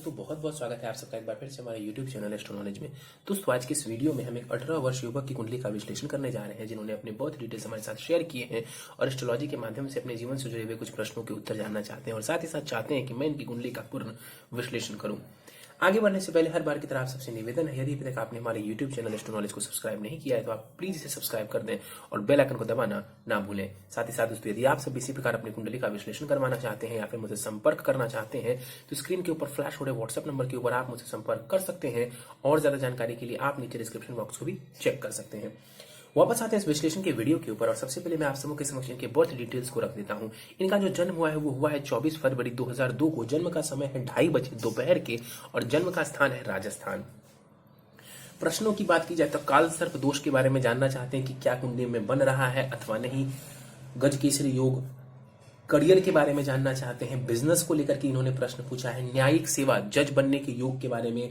दोस्तों बहुत बहुत स्वागत है आप सबका एक बार फिर से हमारे YouTube चैनल एस्ट्रो नॉलेज में। दोस्तों आज की इस वीडियो में हम एक 18 वर्ष युवक की कुंडली का विश्लेषण करने जा रहे हैं जिन्होंने अपने बहुत डिटेल्स हमारे साथ शेयर किए हैं और एस्ट्रोलॉजी के माध्यम से अपने जीवन से जुड़े हुए कुछ प्रश्नों के उत्तर जानना चाहते हैं और साथ ही साथ चाहते हैं कि मैं इनकी कुंडली का पूर्ण विश्लेषण करूं। आगे बढ़ने से पहले हर बार की तरह आप सबसे निवेदन है, यदि अभी तक आपने हमारे YouTube चैनल एस्ट्रो नॉलेज को सब्सक्राइब नहीं किया है तो आप प्लीज इसे सब्सक्राइब कर दें और बेल आइकन को दबाना ना भूलें। साथ ही साथ दोस्तों यदि आप सब इसी प्रकार अपनी कुंडली का विश्लेषण करवाना चाहते हैं या फिर मुझसे संपर्क करना चाहते हैं तो स्क्रीन के ऊपर फ्लैश हो रहे व्हाट्सएप नंबर के ऊपर आप मुझसे संपर्क कर सकते हैं और ज्यादा जानकारी के लिए आप नीचे डिस्क्रिप्शन बॉक्स को भी चेक कर सकते हैं। वापस आते हैं इस विश्लेषण के वीडियो के ऊपर और सबसे पहले मैं आप सबों के समक्ष इनके बर्थ डिटेल्स को रख देता हूं। इनका जो जन्म हुआ है वो हुआ है 24 फरवरी 2002 को। जन्म का समय है 2:30 बजे दोपहर के और जन्म का स्थान है राजस्थान। प्रश्नों की बात की जाए तो काल सर्प दोष के बारे में जानना चाहते हैं कि क्या कुंडली में बन रहा है अथवा नहीं। गजकेसरी योग, करियर के बारे में जानना चाहते हैं। बिजनेस को लेकर के इन्होंने प्रश्न पूछा है। न्यायिक सेवा, जज बनने के योग के बारे में,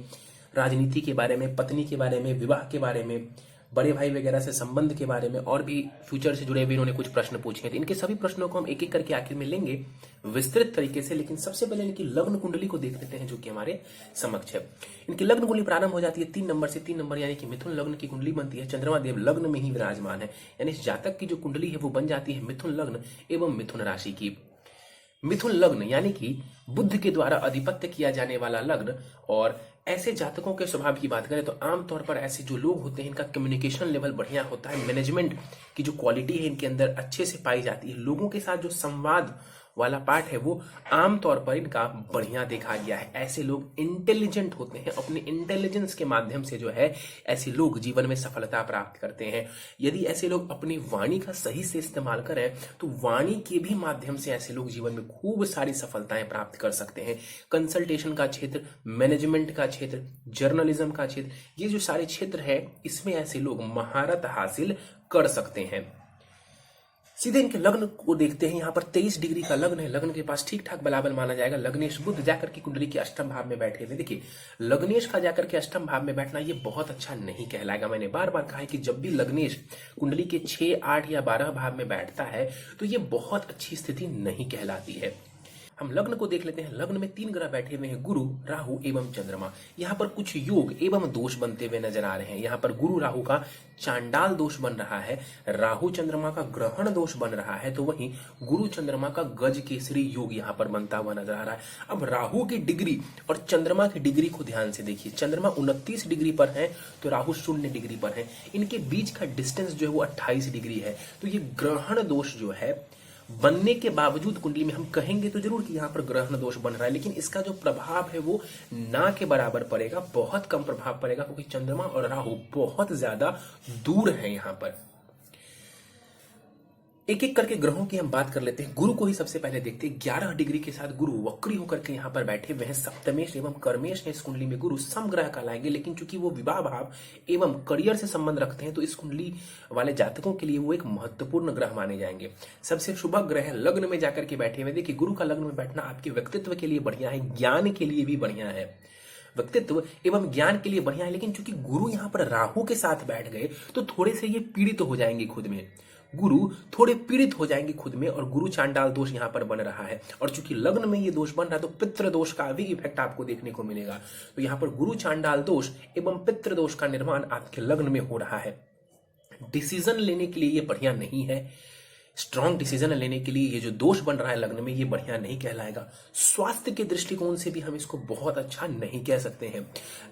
राजनीति के बारे में, पत्नी के बारे में, विवाह के बारे में, बड़े भाई वगैरह से संबंध के बारे में और भी फ्यूचर से जुड़े हुए इन्होंने कुछ प्रश्न पूछे हैं। इनके सभी प्रश्नों को हम एक एक करके आखिर में लेंगे विस्तृत तरीके से, लेकिन सबसे पहले इनकी लग्न कुंडली को देख लेते हैं जो कि हमारे समक्ष है। इनकी लग्न कुंडली प्रारंभ हो जाती है 3 नंबर से। 3 नंबर यानी कि मिथुन लग्न की कुंडली बनती है। चंद्रमा देव लग्न में ही विराजमान है, यानी इस जातक की जो कुंडली है वो बन जाती है मिथुन लग्न एवं मिथुन राशि की। मिथुन लग्न यानी कि बुध के द्वारा अधिपत्य किया जाने वाला लग्न। और ऐसे जातकों के स्वभाव की बात करें तो आमतौर पर ऐसे जो लोग होते हैं इनका कम्युनिकेशन लेवल बढ़िया होता है। मैनेजमेंट की जो क्वालिटी है इनके अंदर अच्छे से पाई जाती है। लोगों के साथ जो संवाद वाला पार्ट है वो आमतौर पर इनका बढ़िया देखा गया है। ऐसे लोग इंटेलिजेंट होते हैं, अपने इंटेलिजेंस के माध्यम से जो है ऐसे लोग जीवन में सफलता प्राप्त करते हैं। यदि ऐसे लोग अपनी वाणी का सही से इस्तेमाल करें तो वाणी के भी माध्यम से ऐसे लोग जीवन में खूब सारी सफलताएं प्राप्त कर सकते हैं। कंसल्टेशन का क्षेत्र, मैनेजमेंट का क्षेत्र, जर्नलिज्म का क्षेत्र, ये जो सारे क्षेत्र है इसमें ऐसे लोग महारत हासिल कर सकते हैं। सीधे इनके लग्न को देखते हैं। यहाँ पर 23 डिग्री का लग्न है। लग्न के पास ठीक ठाक बलाबल माना जाएगा। लग्नेश बुध जाकर के कुंडली के अष्टम भाव में बैठे हुए। देखिए लग्नेश का जाकर के अष्टम भाव में बैठना ये बहुत अच्छा नहीं कहलाएगा। मैंने बार बार कहा है कि जब भी लग्नेश कुंडली के 6, 8 या 12 भाव में बैठता है तो ये बहुत अच्छी स्थिति नहीं कहलाती है। हम लग्न को देख लेते हैं। लग्न में 3 ग्रह बैठे हुए हैं, गुरु, राहु एवं चंद्रमा। यहाँ पर कुछ योग एवं दोष बनते हुए नजर आ रहे हैं। यहाँ पर गुरु राहु का चांडाल दोष बन रहा है, राहु चंद्रमा का ग्रहण दोष बन रहा है, तो वहीं गुरु चंद्रमा का गज केसरी योग यहाँ पर बनता हुआ नजर आ रहा है। अब राहु की डिग्री और चंद्रमा की डिग्री को ध्यान से देखिए। चंद्रमा 29 डिग्री पर है तो राहु 0 डिग्री पर है। इनके बीच का डिस्टेंस जो है वो 28 डिग्री है। तो ये ग्रहण दोष जो है बनने के बावजूद कुंडली में हम कहेंगे तो जरूर कि यहाँ पर ग्रहण दोष बन रहा है, लेकिन इसका जो प्रभाव है वो ना के बराबर पड़ेगा, बहुत कम प्रभाव पड़ेगा क्योंकि चंद्रमा और राहु बहुत ज्यादा दूर है। यहाँ पर एक एक करके ग्रहों की हम बात कर लेते हैं। गुरु को ही सबसे पहले देखते हैं। 11 डिग्री के साथ गुरु वक्री होकर के यहाँ पर बैठे हुए हैं। सप्तमेश एवं कर्मेश है इस कुंडली में। गुरु समग्रह कहलाएंगे, लेकिन चूंकि वो विवाह भाव एवं करियर से संबंध रखते हैं तो इस कुंडली वाले जातकों के लिए वो एक महत्वपूर्ण ग्रह माने जाएंगे। सबसे शुभ ग्रह लग्न में जाकर के बैठे हुए। देखिए गुरु का लग्न में बैठना आपके व्यक्तित्व के लिए बढ़िया है, ज्ञान के लिए भी बढ़िया है। व्यक्तित्व एवं ज्ञान के लिए बढ़िया है, लेकिन चूंकि गुरु यहाँ पर राहु के साथ बैठ गए तो थोड़े से ये पीड़ित हो जाएंगे खुद में। गुरु थोड़े पीड़ित हो जाएंगे खुद में और गुरु चांडाल दोष यहाँ पर बन रहा है। और चूंकि लग्न में ये दोष बन रहा है तो पितृ दोष का भी इफेक्ट आपको देखने को मिलेगा। तो यहाँ पर गुरु चांडाल दोष एवं पितृ दोष का निर्माण आपके लग्न में हो रहा है। डिसीजन लेने के लिए ये बढ़िया नहीं है। स्ट्रॉन्ग डिसीजन लेने के लिए ये जो दोष बन रहा है लग्न में ये बढ़िया नहीं कहलाएगा। स्वास्थ्य के दृष्टिकोण से भी हम इसको बहुत अच्छा नहीं कह सकते हैं।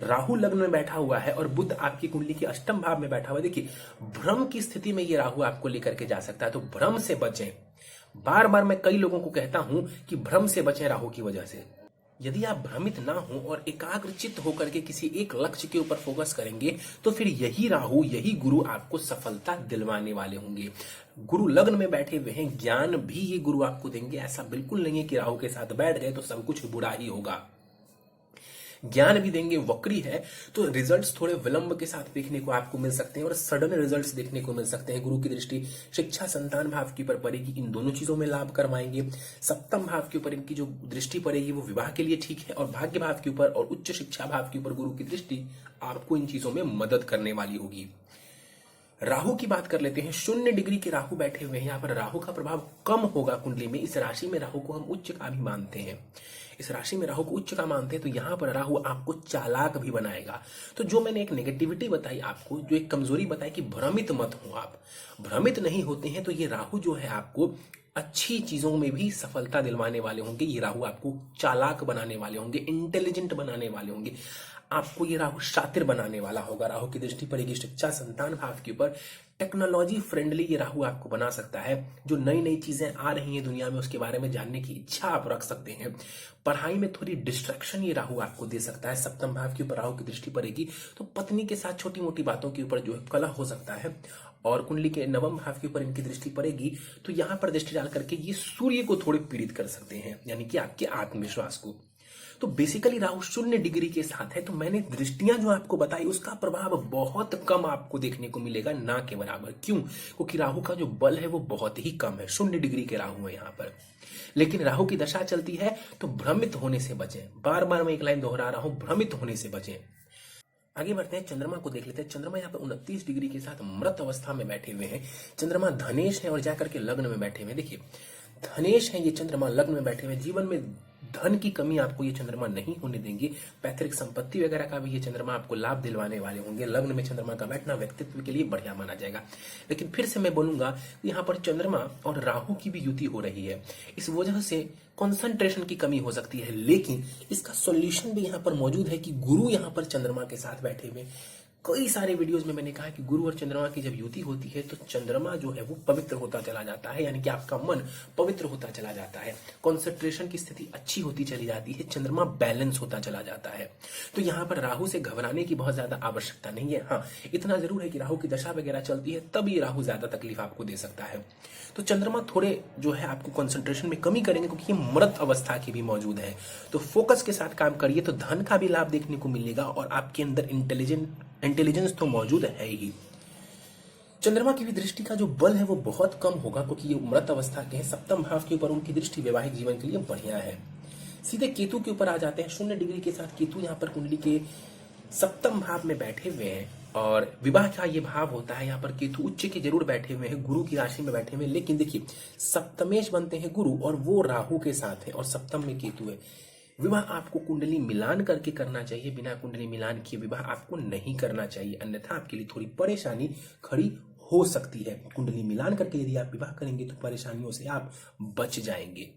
राहु लग्न में बैठा हुआ है और बुध आपकी कुंडली के अष्टम भाव में बैठा हुआ है। देखिए भ्रम की स्थिति में ये राहु आपको लेकर के जा सकता है, तो भ्रम से बचें। बार बार मैं कई लोगों को कहता हूं कि भ्रम से बचें राहु की वजह से। यदि आप भ्रमित ना हो और एकाग्रचित्त होकर के किसी एक लक्ष्य के ऊपर फोकस करेंगे तो फिर यही राहु, यही गुरु आपको सफलता दिलवाने वाले होंगे। गुरु लग्न में बैठे हुए हैं, ज्ञान भी ये गुरु आपको देंगे। ऐसा बिल्कुल नहीं है कि राहु के साथ बैठ गए तो सब कुछ बुरा ही होगा। ज्ञान भी देंगे। वक्री है तो रिजल्ट्स थोड़े विलंब के साथ देखने को आपको मिल सकते हैं और सडन रिजल्ट्स देखने को मिल सकते हैं। गुरु की दृष्टि शिक्षा, संतान भाव के ऊपर पड़ेगी, इन दोनों चीजों में लाभ करवाएंगे। सप्तम भाव के ऊपर इनकी जो दृष्टि पड़ेगी वो विवाह के लिए ठीक है, और भाग्य भाव के ऊपर और उच्च शिक्षा भाव के ऊपर गुरु की दृष्टि आपको इन चीजों में मदद करने वाली होगी। राहु की बात कर लेते हैं। 0 डिग्री के राहु बैठे हुए हैं। यहाँ पर राहु का प्रभाव कम होगा कुंडली में। इस राशि में राहु को हम उच्च का भी मानते हैं। इस राशि में राहु को उच्च का मानते हैं, तो यहाँ पर राहु आपको चालाक भी बनाएगा। तो जो मैंने एक नेगेटिविटी बताई आपको, जो एक कमजोरी बताई कि भ्रमित मत हो आप, भ्रमित नहीं होते हैं, तो ये राहु जो है आपको अच्छी चीजों में भी सफलता दिलवाने वाले होंगे। ये राहु आपको चालाक बनाने वाले होंगे, इंटेलिजेंट बनाने वाले होंगे। आपको ये राहु शातिर बनाने वाला होगा। राहु की दृष्टि पड़ेगी शिक्षा संतान भाव के ऊपर। टेक्नोलॉजी फ्रेंडली ये राहु आपको बना सकता है। जो नई नई चीजें आ रही हैं दुनिया में, उसके बारे में जानने की इच्छा आप रख सकते हैं। पढ़ाई में थोड़ी डिस्ट्रैक्शन ये राहु आपको दे सकता है। सप्तम भाव के ऊपर राहु की दृष्टि पड़ेगी, तो पत्नी के साथ छोटी मोटी बातों के ऊपर जो है कलह हो सकता है। और कुंडली के नवम भाव के ऊपर इनकी दृष्टि पड़ेगी, तो यहां पर दृष्टि डाल करके ये सूर्य को थोड़े पीड़ित कर सकते हैं, यानी कि आपके आत्मविश्वास को। तो बेसिकली राहु 0 डिग्री के साथ है। तो मैंने दृष्टियां जो आपको बताई, उसका प्रभाव बहुत कम आपको देखने को मिलेगा, ना के बराबर। क्यों? क्योंकि राहु का जो बल है वो बहुत ही कम है। 0 डिग्री के राहु है यहाँ पर। लेकिन राहु की दशा चलती है, तो भ्रमित होने से बचें। बार बार मैं एक लाइन दोहरा रहा हूं, भ्रमित होने से बचें। आगे बढ़ते हैं, चंद्रमा को देख लेते हैं। चंद्रमा यहाँ पर 29 डिग्री के साथ मृत अवस्था में बैठे हुए हैं। चंद्रमा धनेश है और जाकर के लग्न में बैठे हुए हैं। देखिए, धनेश है ये चंद्रमा, लग्न में बैठे हुए। जीवन में धन की कमी आपको ये चंद्रमा नहीं होने देंगे। पैतृक संपत्ति वगैरह का भी ये चंद्रमा आपको लाभ दिलवाने वाले होंगे। लग्न में चंद्रमा का बैठना व्यक्तित्व के लिए बढ़िया माना जाएगा। लेकिन फिर से मैं बोलूंगा, यहाँ पर चंद्रमा और राहु की भी युति हो रही है। इस वजह से कंसंट्रेशन की कमी हो सकती है। लेकिन इसका सॉल्यूशन भी यहाँ पर मौजूद है कि गुरु यहाँ पर चंद्रमा के साथ बैठे हुए। कई सारे वीडियोस में मैंने कहा कि गुरु और चंद्रमा की जब युति होती है, तो चंद्रमा जो है वो पवित्र होता चला जाता है, यानी कि आपका मन पवित्र होता चला जाता है। कंसंट्रेशन की स्थिति अच्छी होती चली जाती है। चंद्रमा बैलेंस होता चला जाता है। तो यहाँ पर राहु से घबराने की बहुत ज्यादा आवश्यकता नहीं है। हाँ, इतना जरूर है कि राहु की दशा वगैरह चलती है, तब ये राहु ज्यादा तकलीफ आपको दे सकता है। तो चंद्रमा थोड़े जो है आपको कंसंट्रेशन में कमी करेंगे, क्योंकि ये मृत अवस्था की भी मौजूद है। तो फोकस के साथ काम करिए, तो धन का भी लाभ देखने को मिलेगा और आपके अंदर इंटेलिजेंस तो मौजूद है ही। चंद्रमा की भी दृष्टि का जो बल है वो बहुत कम होगा, क्योंकि ये मृत अवस्था के हैं। सप्तम भाव के ऊपर उनकी दृष्टि वैवाहिक जीवन के लिए बढ़िया है। सीधे केतु के ऊपर आ जाते हैं। 0 डिग्री के साथ केतु यहाँ पर कुंडली के सप्तम भाव में बैठे हुए हैं और विवाह का ये भाव होता है। यहाँ पर केतु उच्च के जरूर बैठे हुए हैं, गुरु की राशि में बैठे हुए हैं। लेकिन देखिए, सप्तमेश बनते हैं गुरु और वो राहु के साथ है और सप्तम में केतु है। विवाह आपको कुंडली मिलान करके करना चाहिए। बिना कुंडली मिलान किए विवाह आपको नहीं करना चाहिए, अन्यथा आपके लिए थोड़ी परेशानी खड़ी हो सकती है। कुंडली मिलान करके यदि आप विवाह करेंगे तो परेशानियों से आप बच जाएंगे।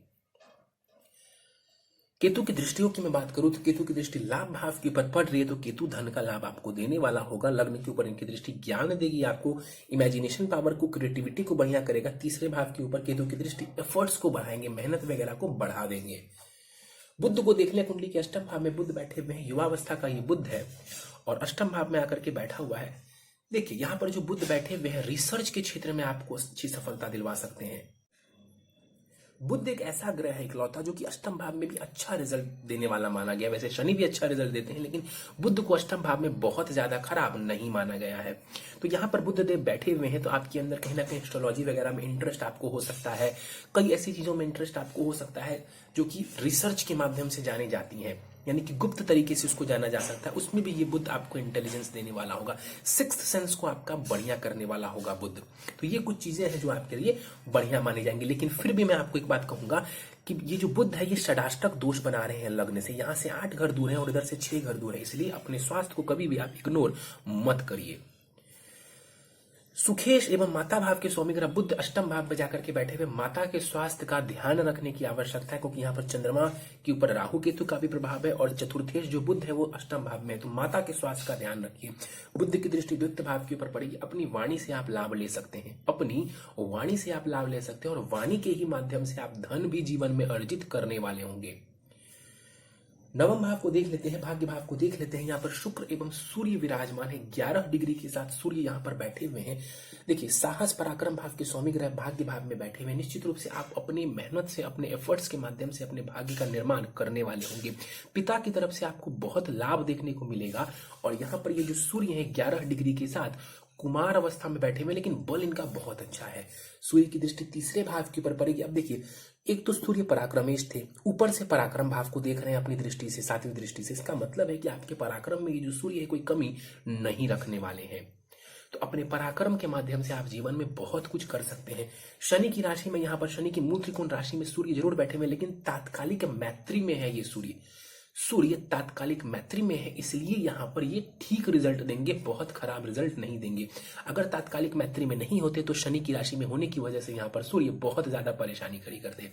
केतु की दृष्टियों की मैं बात करूं तो केतु की दृष्टि लाभ भाव के ऊपर पड़ रही है, तो केतु धन का लाभ आपको देने वाला होगा। लग्न के ऊपर इनकी दृष्टि ज्ञान देगी, आपको इमेजिनेशन पावर को, क्रिएटिविटी को बढ़िया करेगा। तीसरे भाव के ऊपर केतु की दृष्टि एफर्ट्स को बढ़ाएंगे, मेहनत वगैरह को बढ़ा देंगे। बुध को देख ले, कुंडली के अष्टम भाव में बुध बैठे हुए हैं। युवावस्था का ये बुध है और अष्टम भाव में आकर के बैठा हुआ है। देखिए, यहाँ पर जो बुध बैठे हुए हैं, रिसर्च के क्षेत्र में आपको अच्छी सफलता दिलवा सकते हैं। बुध एक ऐसा ग्रह है इकलौता जो कि अष्टम भाव में भी अच्छा रिजल्ट देने वाला माना गया। वैसे शनि भी अच्छा रिजल्ट देते हैं, लेकिन बुध को अष्टम भाव में बहुत ज्यादा खराब नहीं माना गया है। तो यहाँ पर बुध देव बैठे हुए हैं, तो आपके अंदर कहीं ना कहीं एस्ट्रोलॉजी वगैरह में इंटरेस्ट आपको हो सकता है। कई ऐसी चीजों में इंटरेस्ट आपको हो सकता है जो कि रिसर्च के माध्यम से जानी जाती है, यानी कि गुप्त तरीके से उसको जाना जा सकता है। उसमें भी ये बुध आपको इंटेलिजेंस देने वाला होगा, सिक्स्थ सेंस को आपका बढ़िया करने वाला होगा बुध। तो ये कुछ चीजें हैं जो आपके लिए बढ़िया मानी जाएंगी। लेकिन फिर भी मैं आपको एक बात कहूंगा कि ये जो बुध है, ये षडाष्टक दोष बना रहे हैं लग्न से। यहाँ से 8 घर दूर है और इधर से 6 घर दूर है, इसलिए अपने स्वास्थ्य को कभी भी आप इग्नोर मत करिए। सुखेश एवं माता भाव के स्वामी ग्रह बुध अष्टम भाव में जाकर के बैठे हुए, माता के स्वास्थ्य का ध्यान रखने की आवश्यकता है, क्योंकि यहाँ पर चंद्रमा के ऊपर राहु केतु का भी प्रभाव है और चतुर्थेश जो बुध है वो अष्टम भाव में है। तो माता के स्वास्थ्य का ध्यान रखिए। बुध की दृष्टि द्वितीय भाव के ऊपर पड़ेगी। अपनी वाणी से आप लाभ ले सकते हैं, अपनी वाणी से आप लाभ ले सकते हैं और वाणी के ही माध्यम से आप धन भी जीवन में अर्जित करने वाले होंगे। नवम भाव को देख लेते हैं, भाग्य भाव को देख लेते हैं। यहाँ पर शुक्र एवं सूर्य विराजमान है। 11 डिग्री के साथ सूर्य यहाँ पर बैठे हुए हैं। देखिए, साहस पराक्रम भाव के स्वामी ग्रह भाग्य भाव में बैठे हुए हैं। निश्चित रूप से आप अपनी मेहनत से, अपने एफर्ट्स के माध्यम से अपने भाग्य का निर्माण करने वाले होंगे। पिता की तरफ से आपको बहुत लाभ देखने को मिलेगा। और यहाँ पर ये जो सूर्य है 11 डिग्री के साथ कुमार अवस्था में बैठे हुए, लेकिन बल इनका बहुत अच्छा है। सूर्य की दृष्टि तीसरे भाव के ऊपर पड़ेगी। अब देखिए, एक तो सूर्य पराक्रमेश थे, ऊपर से पराक्रम भाव को देख रहे हैं अपनी दृष्टि से, सातवीं दृष्टि से। इसका मतलब है कि आपके पराक्रम में ये जो सूर्य है कोई कमी नहीं रखने वाले हैं। तो अपने पराक्रम के माध्यम से आप जीवन में बहुत कुछ कर सकते हैं। शनि की राशि में, यहाँ पर शनि की मूल त्रिकोण राशि में सूर्य जरूर बैठे हुए, लेकिन तात्कालिक मैत्री में है ये सूर्य तात्कालिक मैत्री में है, इसलिए यहाँ पर ये ठीक रिजल्ट देंगे, बहुत खराब रिजल्ट नहीं देंगे। अगर तात्कालिक मैत्री में नहीं होते तो शनि की राशि में होने की वजह से यहाँ पर सूर्य बहुत ज्यादा परेशानी खड़ी करते।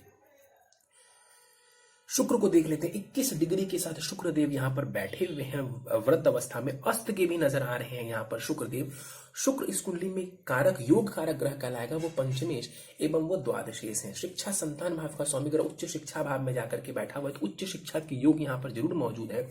शुक्र को देख लेते हैं। 21 डिग्री के साथ शुक्रदेव यहाँ पर बैठे हुए हैं वृद्ध अवस्था में, अस्त के भी नजर आ रहे हैं यहाँ पर शुक्रदेव। शुक्र इस कुंडली में कारक, योग कारक ग्रह कहलाएगा, वो पंचमेश एवं वो द्वादशेश है। शिक्षा संतान भाव का स्वामी ग्रह उच्च शिक्षा भाव में जाकर के बैठा हुआ है, तो उच्च शिक्षा के योग यहाँ पर जरूर मौजूद है।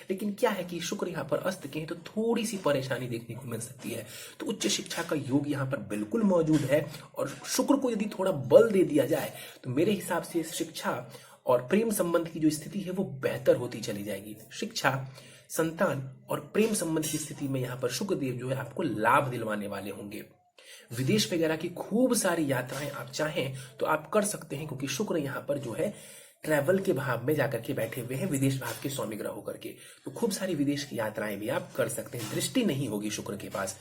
लेकिन क्या है कि शुक्र यहाँ पर अस्त के हैं तो थोड़ी सी परेशानी देखने को मिल सकती है। तो उच्च शिक्षा का योग यहाँ पर बिल्कुल मौजूद है, और शुक्र को यदि थोड़ा बल दे दिया जाए तो मेरे हिसाब से शिक्षा और प्रेम संबंध की जो स्थिति है वो बेहतर होती चली जाएगी। शिक्षा, संतान और प्रेम संबंध की स्थिति में यहाँ पर शुक्रदेव जो है आपको लाभ दिलवाने वाले होंगे। विदेश वगैरह की खूब सारी यात्राएं आप चाहें तो आप कर सकते हैं, क्योंकि शुक्र यहाँ पर जो है ट्रैवल के भाव में जाकर के बैठे हुए हैं, विदेश भाव के स्वामी ग्रह होकर के, तो खूब सारी विदेश की यात्राएं भी आप कर सकते हैं। दृष्टि नहीं होगी शुक्र के पास।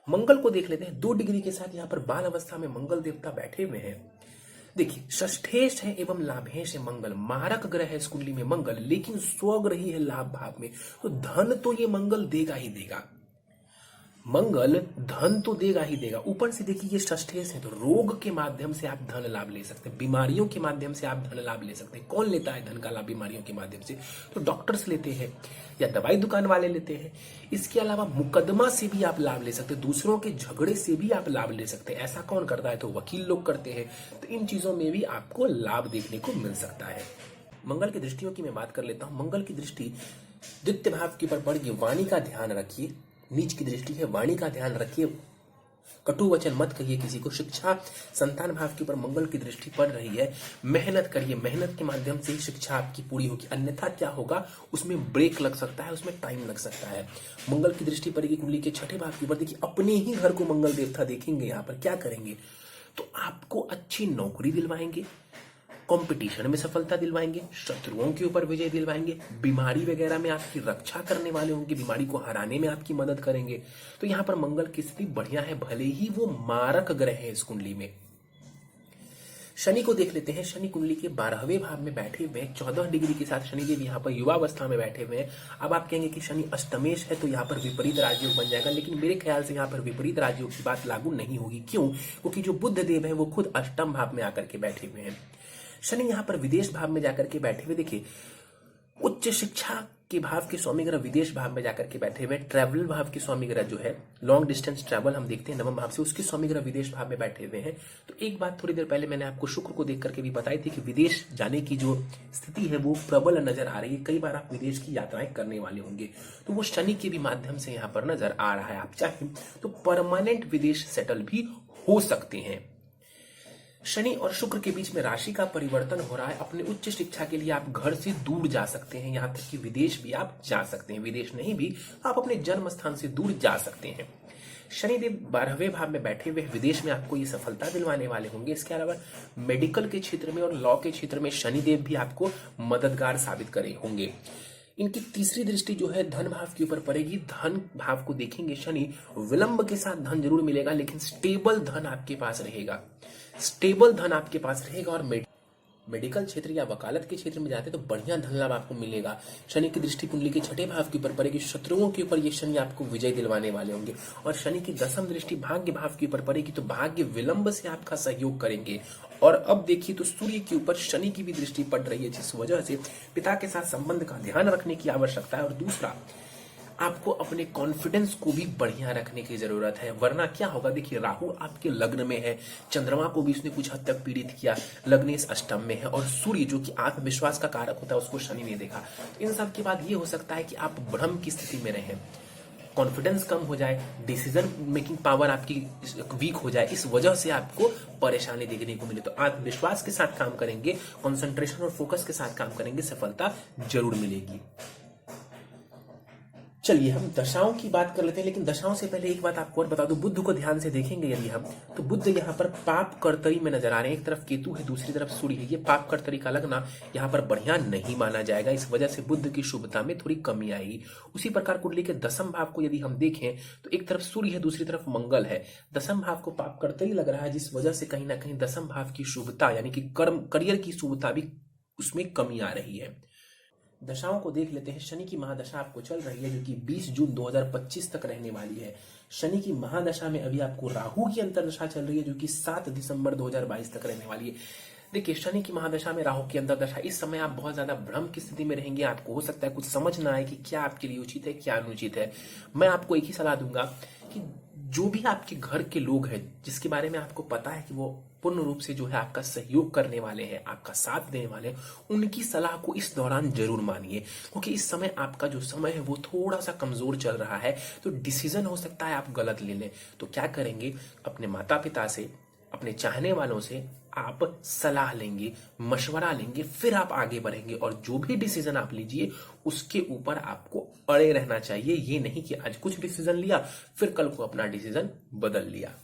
मंगल को देख लेते हैं। 2 डिग्री के साथ यहाँ पर बाल अवस्था में मंगल देवता बैठे हुए हैं। देखिए, षष्ठेश है एवं लाभेश है मंगल, मारक ग्रह है इस कुंडली में मंगल, लेकिन स्वग्रही है लाभ भाव में, तो धन तो ये मंगल देगा ही देगा। मंगल धन तो देगा ही देगा। ऊपर से देखिए ये षष्ठेश है, तो रोग के माध्यम से आप धन लाभ ले सकते हैं, बीमारियों के माध्यम से आप धन लाभ ले सकते हैं। कौन लेता है धन का लाभ बीमारियों के माध्यम से? तो डॉक्टर्स लेते हैं या दवाई दुकान वाले लेते हैं। इसके अलावा मुकदमा से भी आप लाभ ले सकते हैं, दूसरों के झगड़े से भी आप लाभ ले सकते हैं। ऐसा कौन करता है? तो वकील लोग करते हैं। तो इन चीजों में भी आपको लाभ देखने को मिल सकता है। मंगल की दृष्टियों की मैं बात कर लेता हूं। मंगल की दृष्टि द्वितीय भाव के ऊपर पड़ गई, वाणी का ध्यान रखिए। नीच की दृष्टि है, वाणी का ध्यान रखिए, कटु वचन मत कहिए किसी को। शिक्षा संतान भाव के ऊपर मंगल की दृष्टि पड़ रही है, मेहनत करिए, मेहनत के माध्यम से ही शिक्षा आपकी पूरी होगी, अन्यथा क्या होगा, उसमें ब्रेक लग सकता है, उसमें टाइम लग सकता है। मंगल की दृष्टि पड़ेगी कुंडली के छठे भाव के ऊपर। देखिए, अपने ही घर को मंगल देवता देखेंगे, यहाँ पर क्या करेंगे, तो आपको अच्छी नौकरी दिलवाएंगे, कंपटीशन में सफलता दिलवाएंगे, शत्रुओं के ऊपर विजय दिलवाएंगे, बीमारी वगैरह में आपकी रक्षा करने वाले होंगे, बीमारी को हराने में आपकी मदद करेंगे। तो यहाँ पर मंगल की स्थिति बढ़िया है, भले ही वो मारक ग्रह है इस कुंडली में। शनि को देख लेते हैं। शनि कुंडली के 12वें भाव में बैठे हुए हैं, 14 डिग्री के साथ शनिदेव यहाँ पर युवावस्था में बैठे हुए हैं। अब आप कहेंगे कि शनि अष्टमेश है तो यहाँ पर विपरीत राजयोग बन जाएगा, लेकिन मेरे ख्याल से यहाँ पर विपरीत राजयोग की बात लागू नहीं होगी। क्यों? क्योंकि जो बुध देव है वो खुद अष्टम भाव में आकर के बैठे हुए हैं। शनि यहाँ पर विदेश भाव में जाकर के बैठे हुए, देखिए उच्च शिक्षा के भाव के स्वामी ग्रह विदेश भाव में जाकर के बैठे हुए, ट्रैवल भाव के स्वामी ग्रह जो है लॉन्ग डिस्टेंस ट्रैवल हम देखते हैं नवम भाव से, उसके स्वामी ग्रह विदेश भाव में बैठे हुए हैं। तो एक बात थोड़ी देर पहले मैंने आपको शुक्र को देख करके भी बताई थी कि विदेश जाने की जो स्थिति है वो प्रबल नजर आ रही है, कई बार आप विदेश की यात्राएं करने वाले होंगे, तो वो शनि के भी माध्यम से यहाँ पर नजर आ रहा है। आप चाहें तो परमानेंट विदेश सेटल भी हो सकते हैं। शनि और शुक्र के बीच में राशि का परिवर्तन हो रहा है। अपने उच्च शिक्षा के लिए आप घर से दूर जा सकते हैं, यहाँ तक कि विदेश भी आप जा सकते हैं, विदेश नहीं भी आप अपने जन्म स्थान से दूर जा सकते हैं। शनिदेव 12वें भाव में बैठे हुए विदेश में आपको ये सफलता दिलवाने वाले होंगे। इसके अलावा मेडिकल के क्षेत्र में और लॉ के क्षेत्र में शनिदेव भी आपको मददगार साबित करे होंगे। इनकी तीसरी दृष्टि जो है धन भाव के ऊपर पड़ेगी। धन भाव को देखेंगे शनि, विलंब के साथ धन जरूर मिलेगा, लेकिन स्टेबल धन आपके पास रहेगा, स्टेबल धन आपके पास रहेगा। और मेडिकल क्षेत्र या वकालत के क्षेत्र में जाते तो बढ़िया धन लाभ आपको मिलेगा। शनि की दृष्टि कुंडली के छठे भाव के ऊपर पड़ेगी, शत्रुओं के ऊपर ये शनि आपको विजय दिलवाने वाले होंगे। और शनि की 10वीं दृष्टि भाग्य भाव के ऊपर पड़ेगी, तो भाग्य विलंब से आपका सहयोग करेंगे। और अब देखिए तो सूर्य के ऊपर शनि की भी दृष्टि पड़ रही है, जिस वजह से पिता के साथ संबंध का ध्यान रखने की आवश्यकता है। और दूसरा, आपको अपने कॉन्फिडेंस को भी बढ़िया रखने की जरूरत है, वरना क्या होगा, देखिए राहु आपके लग्न में है, चंद्रमा को भी उसने कुछ हद तक पीड़ित किया, लग्नेश अष्टम में है, और सूर्य जो कि आत्मविश्वास का कारक होता है उसको शनि ने देखा। इन सब के बाद ये हो सकता है कि आप भ्रम की स्थिति में रहें, कॉन्फिडेंस कम हो जाए, डिसीजन मेकिंग पावर आपकी वीक हो जाए, इस वजह से आपको परेशानी देखने को मिले। तो आत्मविश्वास के साथ काम करेंगे, कंसंट्रेशन और फोकस के साथ काम करेंगे, सफलता जरूर मिलेगी। चलिए हम दशाओं की बात कर लेते हैं, लेकिन दशाओं से पहले एक बात आपको और बता दूं। बुध को ध्यान से देखेंगे यदि हम, तो बुध यहाँ पर पाप कर्तरी में नजर आ रहे हैं। एक तरफ केतु है, दूसरी तरफ सूर्य है। ये पाप कर्तरी का लगना यहाँ पर बढ़िया नहीं माना जाएगा। इस वजह से बुध की शुभता में थोड़ी कमी आएगी। उसी प्रकार कुंडली के दसम भाव को यदि हम देखें तो एक तरफ सूर्य है, दूसरी तरफ मंगल है। दसम भाव को पाप कर्तरी लग रहा है, जिस वजह से कहीं ना कहीं दसम भाव की शुभता यानी कि कर्म करियर की शुभता भी उसमें कमी आ रही है। दशाओं को देख लेते हैं। शनि की महादशा आपको चल रही है, जो कि 20 जून 2025 तक रहने वाली है। शनि की महादशा में अभी आपको राहु की अंतरदशा चल रही है, जो कि 7 दिसंबर 2022 तक रहने वाली है। देखिए, शनि की महादशा में राहु की अंतरदशा, इस समय आप बहुत ज्यादा भ्रम की स्थिति में रहेंगे। आपको हो सकता है कुछ समझ ना आए कि क्या आपके लिए उचित है, क्या अनुचित है। मैं आपको एक ही सलाह दूंगा कि जो भी आपके घर के लोग हैं, जिसके बारे में आपको पता है कि वो पूर्ण रूप से जो है आपका सहयोग करने वाले हैं, आपका साथ देने वाले हैं, उनकी सलाह को इस दौरान जरूर मानिए। क्योंकि इस समय आपका जो समय है वो थोड़ा सा कमजोर चल रहा है, तो डिसीजन हो सकता है आप गलत ले लें। तो क्या करेंगे, अपने माता पिता से, अपने चाहने वालों से आप सलाह लेंगे, मशवरा लेंगे, फिर आप आगे बढ़ेंगे। और जो भी डिसीजन आप लीजिए उसके ऊपर आपको अड़े रहना चाहिए। ये नहीं कि आज कुछ डिसीजन लिया फिर कल को अपना डिसीजन बदल लिया।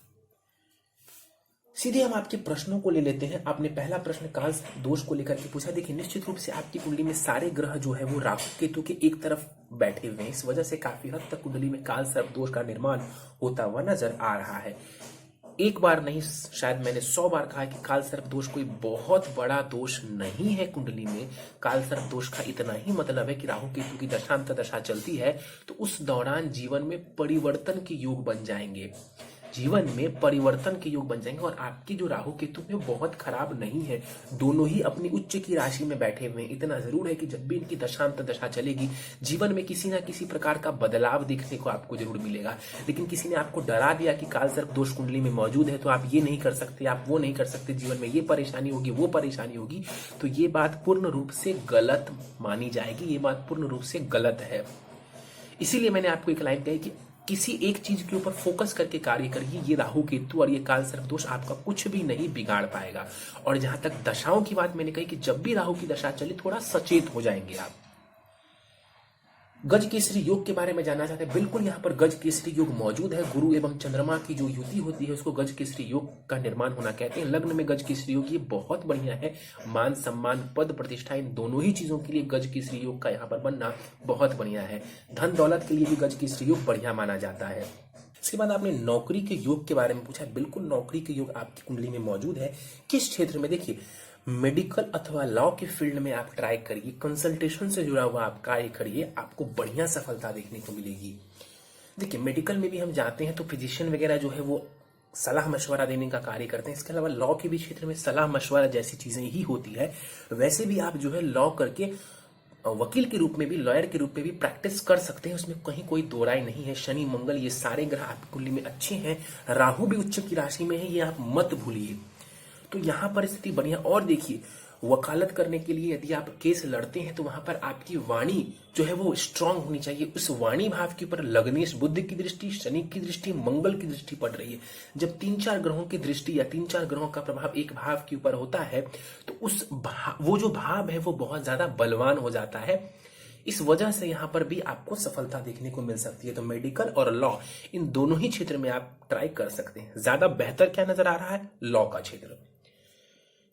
सीधे हम आपके प्रश्नों को ले लेते हैं। आपने पहला प्रश्न काल दोष को लेकर के पूछा। देखिए, निश्चित रूप से आपकी कुंडली में सारे ग्रह जो है वो राहु केतु के एक तरफ बैठे हुए हैं। इस वजह से काफी हद तक कुंडली में काल सर्प दोष का निर्माण होता हुआ नजर आ रहा है। एक बार नहीं, शायद मैंने 100 बार कहा कि काल सर्प दोष कोई बहुत बड़ा दोष नहीं है। कुंडली में काल सर्प दोष का इतना ही मतलब है कि राहु केतु की दशांत दशा चलती है तो उस दौरान जीवन में परिवर्तन के योग बन जाएंगे, जीवन में परिवर्तन के योग बन जाएंगे। और आपकी जो राहु केतु है बहुत खराब नहीं है, दोनों ही अपनी उच्च की राशि में बैठे हुए हैं। इतना जरूर है कि जब भी इनकी दशांत दशा चलेगी, जीवन में किसी ना किसी प्रकार का बदलाव देखने को आपको जरूर मिलेगा। लेकिन किसी ने आपको डरा दिया कि काल सर्प दोष कुंडली में मौजूद है तो आप ये नहीं कर सकते, आप वो नहीं कर सकते, जीवन में ये परेशानी होगी, वो परेशानी होगी, तो ये बात पूर्ण रूप से गलत मानी जाएगी। ये बात पूर्ण रूप से गलत है। इसीलिए मैंने आपको एक लाइन कही कि किसी एक चीज के ऊपर फोकस करके कार्य करिए। ये राहु केतु और ये काल सर्प दोष आपका कुछ भी नहीं बिगाड़ पाएगा। और जहां तक दशाओं की बात मैंने कही कि जब भी राहु की दशा चले थोड़ा सचेत हो जाएंगे आप। गज केसरी योग के बारे में जानना चाहते हैं, बिल्कुल यहाँ पर गज केसरी योग मौजूद है। गुरु एवं चंद्रमा की जो युति होती है उसको गज केसरी योग का निर्माण होना कहते हैं। लग्न में गज केसरी योग ये बहुत बढ़िया है। मान सम्मान पद प्रतिष्ठा इन दोनों ही चीजों के लिए गज केसरी योग का यहाँ पर बनना बहुत बढ़िया है। धन दौलत के लिए भी गज केसरी योग बढ़िया माना जाता है। इसके बाद आपने नौकरी के योग के बारे में पूछा। बिल्कुल नौकरी के योग आपकी कुंडली में मौजूद है। किस क्षेत्र में, देखिए मेडिकल अथवा लॉ के फील्ड में आप ट्राई करिए, कंसल्टेशन से जुड़ा हुआ आप कार्य करिए, आपको बढ़िया सफलता देखने को मिलेगी। देखिए मेडिकल में भी हम जाते हैं तो फिजिशियन वगैरह जो है वो सलाह मशवरा देने का कार्य करते हैं। इसके अलावा लॉ के भी क्षेत्र में सलाह मशवरा जैसी चीजें ही होती है। वैसे भी आप जो है लॉ करके वकील के रूप में भी, लॉयर के रूप में भी प्रैक्टिस कर सकते हैं, उसमें कहीं कोई दो राय नहीं है। शनि मंगल ये सारे ग्रह आपकी कुंडली में अच्छे हैं। राहु भी उच्च की राशि में है, ये आप मत भूलिए। तो यहाँ पर स्थिति बढ़िया। और देखिए वकालत करने के लिए यदि आप केस लड़ते हैं तो वहां पर आपकी वाणी जो है वो स्ट्रांग होनी चाहिए। उस वाणी भाव के ऊपर लग्नेश बुध की दृष्टि, शनि की दृष्टि, मंगल की दृष्टि पड़ रही है। जब 3-4 ग्रहों की दृष्टि या 3-4 ग्रहों का प्रभाव एक भाव के ऊपर होता है तो वो जो भाव है वो बहुत ज्यादा बलवान हो जाता है। इस वजह से यहां पर भी आपको सफलता देखने को मिल सकती है। तो मेडिकल और लॉ इन दोनों ही क्षेत्र में आप ट्राई कर सकते हैं। ज्यादा बेहतर क्या नजर आ रहा है, लॉ का क्षेत्र।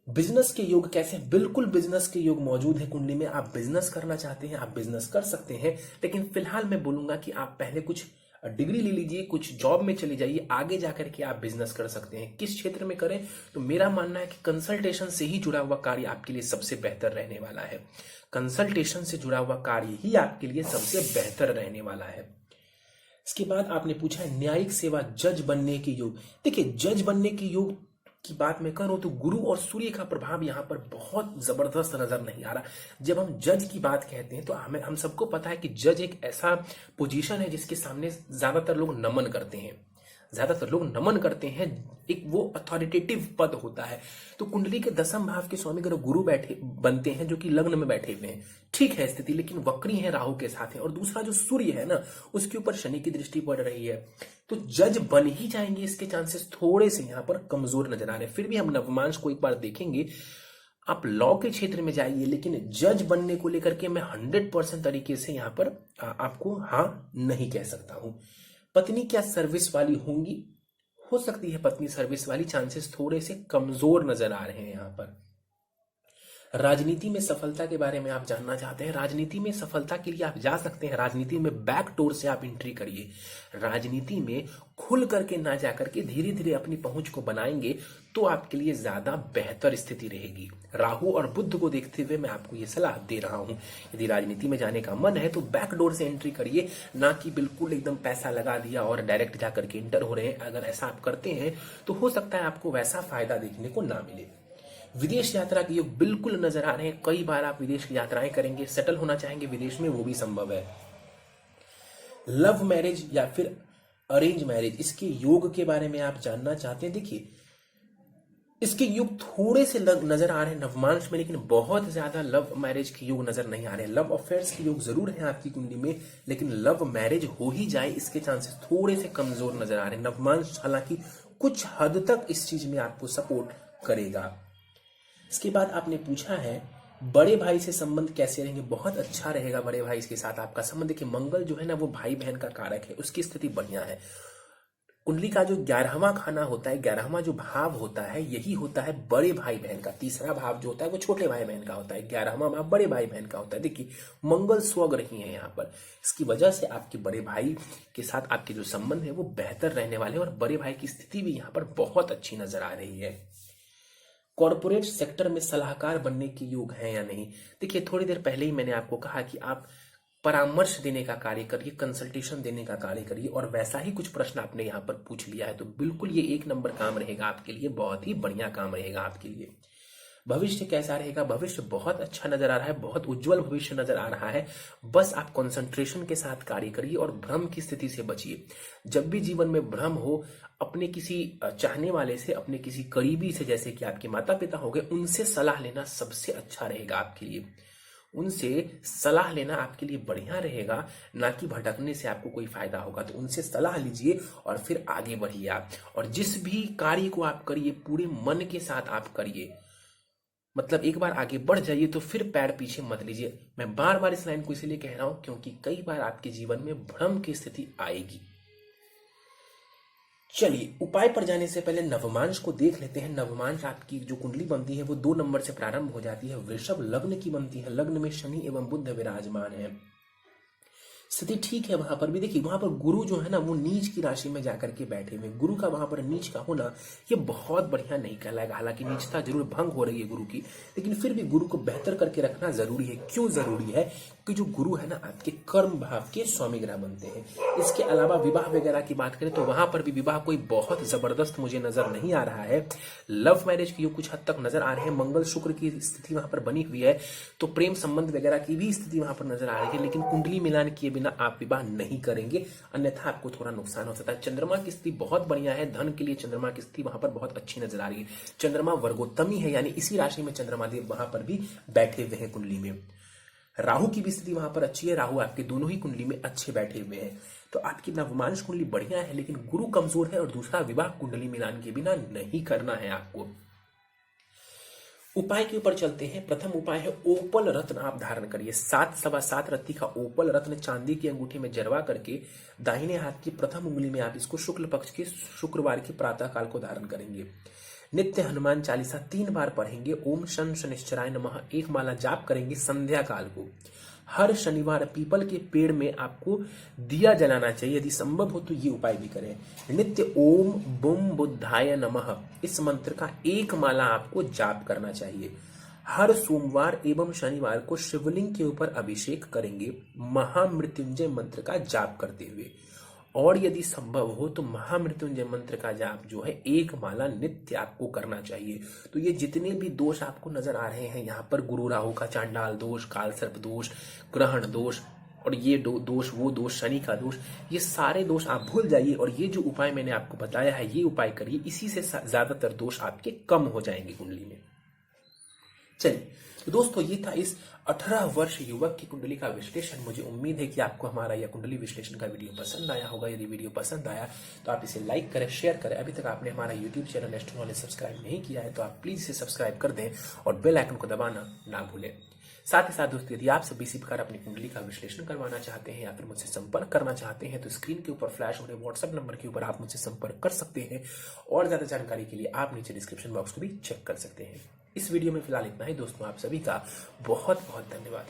बिजनेस के योग कैसे, बिल्कुल बिजनेस के योग मौजूद है कुंडली में। आप बिजनेस करना चाहते हैं, आप बिजनेस कर सकते हैं। लेकिन फिलहाल मैं बोलूंगा कि आप पहले कुछ डिग्री ले लीजिए, कुछ जॉब में चले जाइए, आगे जाकर के आप बिजनेस कर सकते हैं। किस क्षेत्र में करें, तो मेरा मानना है कि कंसल्टेशन से ही जुड़ा हुआ कार्य आपके लिए सबसे बेहतर रहने वाला है। कंसल्टेशन से जुड़ा हुआ कार्य ही आपके लिए सबसे बेहतर रहने वाला है। इसके बाद आपने पूछा है न्यायिक सेवा, जज बनने के योग। देखिए जज बनने के योग की बात मैं करूं तो गुरु और सूर्य का प्रभाव यहां पर बहुत जबरदस्त नजर नहीं आ रहा। जब हम जज की बात कहते हैं तो हम सबको पता है कि जज एक ऐसा पोजीशन है जिसके सामने ज्यादातर लोग नमन करते हैं। एक वो अथॉरिटेटिव पद होता है। तो कुंडली के दसम भाव के स्वामी ग्रह गुरु बनते हैं जो कि लग्न में बैठे हुए हैं। ठीक है स्थिति, लेकिन वक्री है, राहु के साथ है। और दूसरा जो सूर्य है ना उसके ऊपर शनि की दृष्टि पड़ रही है, तो जज बन ही जाएंगे। इसके चांसेस थोड़े से यहाँ पर कमजोर नजर आ रहे हैं। फिर भी हम नवमांश को एक बार देखेंगे। आप लॉ के क्षेत्र में जाइए, लेकिन जज बनने को लेकर के मैं 100% तरीके से यहाँ पर आपको हाँ नहीं कह सकता हूं। पत्नी क्या सर्विस वाली होंगी? हो सकती है पत्नी सर्विस वाली, चांसेस थोड़े से कमजोर नजर आ रहे हैं यहाँ पर। राजनीति में सफलता के बारे में आप जानना चाहते हैं? राजनीति में सफलता के लिए आप जा सकते हैं, राजनीति में बैक डोर से आप एंट्री करिए। राजनीति में खुल करके ना जाकर के धीरे धीरे अपनी पहुंच को बनाएंगे तो आपके लिए ज्यादा बेहतर स्थिति रहेगी। राहु और बुध को देखते हुए मैं आपको ये सलाह दे रहा हूं, यदि राजनीति में जाने का मन है तो बैक डोर से एंट्री करिए, ना कि बिल्कुल एकदम पैसा लगा दिया और डायरेक्ट जाकर के इंटर हो रहे हैं। अगर ऐसा आप करते हैं तो हो सकता है आपको वैसा फायदा देखने को ना मिले। विदेश यात्रा के योग बिल्कुल नजर आ रहे हैं, कई बार आप विदेश की यात्राएं करेंगे, सेटल होना चाहेंगे विदेश में, वो भी संभव है। लव मैरिज या फिर अरेंज मैरिज, इसके योग के बारे में आप जानना चाहते हैं? देखिए, इसके योग थोड़े से नजर आ रहे हैं नवमांश में, लेकिन बहुत ज्यादा लव मैरिज के योग नजर नहीं आ रहे हैं। लव अफेयर्स के योग जरूर हैं आपकी कुंडली में, लेकिन लव मैरिज हो ही जाए इसके चांसेस थोड़े से कमजोर नजर आ रहे हैं। नवमांश हालांकि कुछ हद तक इस चीज में आपको सपोर्ट करेगा। इसके बाद आपने पूछा है बड़े भाई से संबंध कैसे रहेंगे? बहुत अच्छा रहेगा बड़े भाई के साथ आपका संबंध। देखिए, मंगल जो है ना वो भाई बहन का कारक है, उसकी स्थिति बढ़िया है। कुंडली का जो 11वां खाना होता है, 11वां जो भाव होता है, यही होता है बड़े भाई बहन का। तीसरा भाव जो होता है वो छोटे भाई बहन का होता है, 11वां भाव बड़े भाई बहन का होता है। देखिए, मंगल स्वग्रही है यहाँ पर, इसकी वजह से आपके बड़े भाई के साथ आपके जो संबंध है वो बेहतर रहने वाले हैं, और बड़े भाई की स्थिति भी यहाँ पर बहुत अच्छी नजर आ रही है। कॉर्पोरेट सेक्टर में सलाहकार बनने के योग हैं या नहीं? देखिए, थोड़ी देर पहले ही मैंने आपको कहा कि आप परामर्श देने का कार्य करिए, कंसल्टेशन देने का कार्य करिए, और वैसा ही कुछ प्रश्न आपने यहाँ पर पूछ लिया है तो बिल्कुल ये 1 नंबर काम रहेगा आपके लिए, बहुत ही बढ़िया काम रहेगा आपके लिए। भविष्य कैसा रहेगा? भविष्य बहुत अच्छा नजर आ रहा है, बहुत उज्जवल भविष्य नजर आ रहा है। बस आप कंसंट्रेशन के साथ कार्य करिए और भ्रम की स्थिति से बचिए। जब भी जीवन में भ्रम हो, अपने किसी चाहने वाले से, अपने किसी करीबी से, जैसे कि आपके माता पिता हो गए, उनसे सलाह लेना सबसे अच्छा रहेगा आपके लिए। उनसे सलाह लेना आपके लिए बढ़िया रहेगा, ना कि भटकने से आपको कोई फायदा होगा। तो उनसे सलाह लीजिए और फिर आगे बढ़िए आप। और जिस भी कार्य को आप करिए पूरे मन के साथ आप करिए, मतलब एक बार आगे बढ़ जाइए तो फिर पैर पीछे मत लीजिए। मैं बार बार इस लाइन को इसलिए कह रहा हूं क्योंकि कई बार आपके जीवन में भ्रम की स्थिति आएगी। चलिए, उपाय पर जाने से पहले नवमांश को देख लेते हैं। नवमांश आपकी जो कुंडली बनती है वो 2 नंबर से प्रारंभ हो जाती है, वृषभ लग्न की बनती है। लग्न में शनि एवं बुध विराजमान है, स्थिति ठीक है। वहां पर भी देखिए, वहां पर गुरु जो है ना वो नीच की राशि में जाकर के बैठे हुए। गुरु का वहां पर नीच का होना ये बहुत बढ़िया नहीं कहलाएगा। हालांकि नीचता जरूर भंग हो रही है गुरु की, लेकिन फिर भी गुरु को बेहतर करके रखना जरूरी है। क्यों जरूरी है? कि जो गुरु है ना आपके कर्म भाव के स्वामी ग्रह बनते हैं। इसके अलावा विवाह वगैरह की बात करें तो वहां पर भी विवाह कोई बहुत जबरदस्त मुझे नजर नहीं आ रहा है। लव मैरिज की कुछ हद तक नजर आ रहे हैं, मंगल शुक्र की स्थिति वहां पर बनी हुई है, तो प्रेम संबंध वगैरह की भी स्थिति वहां पर नजर आ रही है। लेकिन कुंडली मिलान किए बिना आप विवाह नहीं करेंगे, अन्यथा आपको थोड़ा नुकसान हो सकता है। चंद्रमा की स्थिति बहुत बढ़िया है, धन के लिए चंद्रमा की स्थिति वहां पर बहुत अच्छी नजर आ रही है। चंद्रमा वर्गोत्तमी है, यानी इसी राशि में चंद्रमा देव वहां पर भी बैठे हुए हैं कुंडली में। राहु की भी स्थिति वहां पर अच्छी है, राहु आपके दोनों ही कुंडली में अच्छे बैठे हुए हैं। तो आपकी नवमांश कुंडली बढ़िया है, लेकिन गुरु कमजोर है। और दूसरा, विवाह कुंडली मिलान के बिना नहीं करना है आपको। उपाय के ऊपर चलते हैं। प्रथम उपाय है ओपल रत्न आप धारण करिए। 7 सवा 7 रत्ती का ओपल रत्न चांदी की अंगूठी में जरवा करके दाहिने हाथ की प्रथम उंगली में आप इसको शुक्ल पक्ष के शुक्रवार के प्रातः काल को धारण करेंगे। नित्य हनुमान चालीसा 3 बार पढ़ेंगे। ओम शन शनिश्चराय नमः 1 माला जाप करेंगे संध्या काल को। हर शनिवार पीपल के पेड़ में आपको दिया जलाना चाहिए, यदि संभव हो तो ये उपाय भी करें। नित्य ओम बुम बुद्धाय नमः इस मंत्र का 1 माला आपको जाप करना चाहिए। हर सोमवार एवं शनिवार को शिवलिंग के ऊपर अभिषेक करेंगे महामृत्युंजय मंत्र का जाप करते हुए। और यदि संभव हो तो महामृत्युंजय मंत्र का जाप जो है 1 माला नित्य आपको करना चाहिए। तो ये जितने भी दोष आपको नजर आ रहे हैं यहाँ पर, गुरु राहु का चांडाल दोष, काल सर्प दोष, ग्रहण दोष, और ये दोष, वो दोष, शनि का दोष, ये सारे दोष आप भूल जाइए। और ये जो उपाय मैंने आपको बताया है ये उपाय करिए, इसी से ज्यादातर दोष आपके कम हो जाएंगे कुंडली में। चलिए, तो दोस्तों ये था इस 18 वर्ष युवक की कुंडली का विश्लेषण। मुझे उम्मीद है कि आपको हमारा यह कुंडली विश्लेषण का वीडियो पसंद आया होगा। यदि वीडियो पसंद आया तो आप इसे लाइक करें, शेयर करें। अभी तक आपने हमारा YouTube channel astro knowledge subscribe नहीं किया है तो आप प्लीज इसे सब्सक्राइब कर दें और बेल आइकन को दबाना ना भूलें। साथ ही साथ दोस्तों यदि आप सब इसी प्रकार अपनी कुंडली का विश्लेषण करवाना चाहते हैं या फिर मुझसे संपर्क करना चाहते हैं तो स्क्रीन के ऊपर फ्लैश हो रहे व्हाट्सएप नंबर के ऊपर आप मुझसे संपर्क कर सकते हैं। और ज्यादा जानकारी के लिए आप नीचे डिस्क्रिप्शन बॉक्स को भी चेक कर सकते हैं। इस वीडियो में फिलहाल इतना ही दोस्तों। आप सभी का बहुत बहुत धन्यवाद।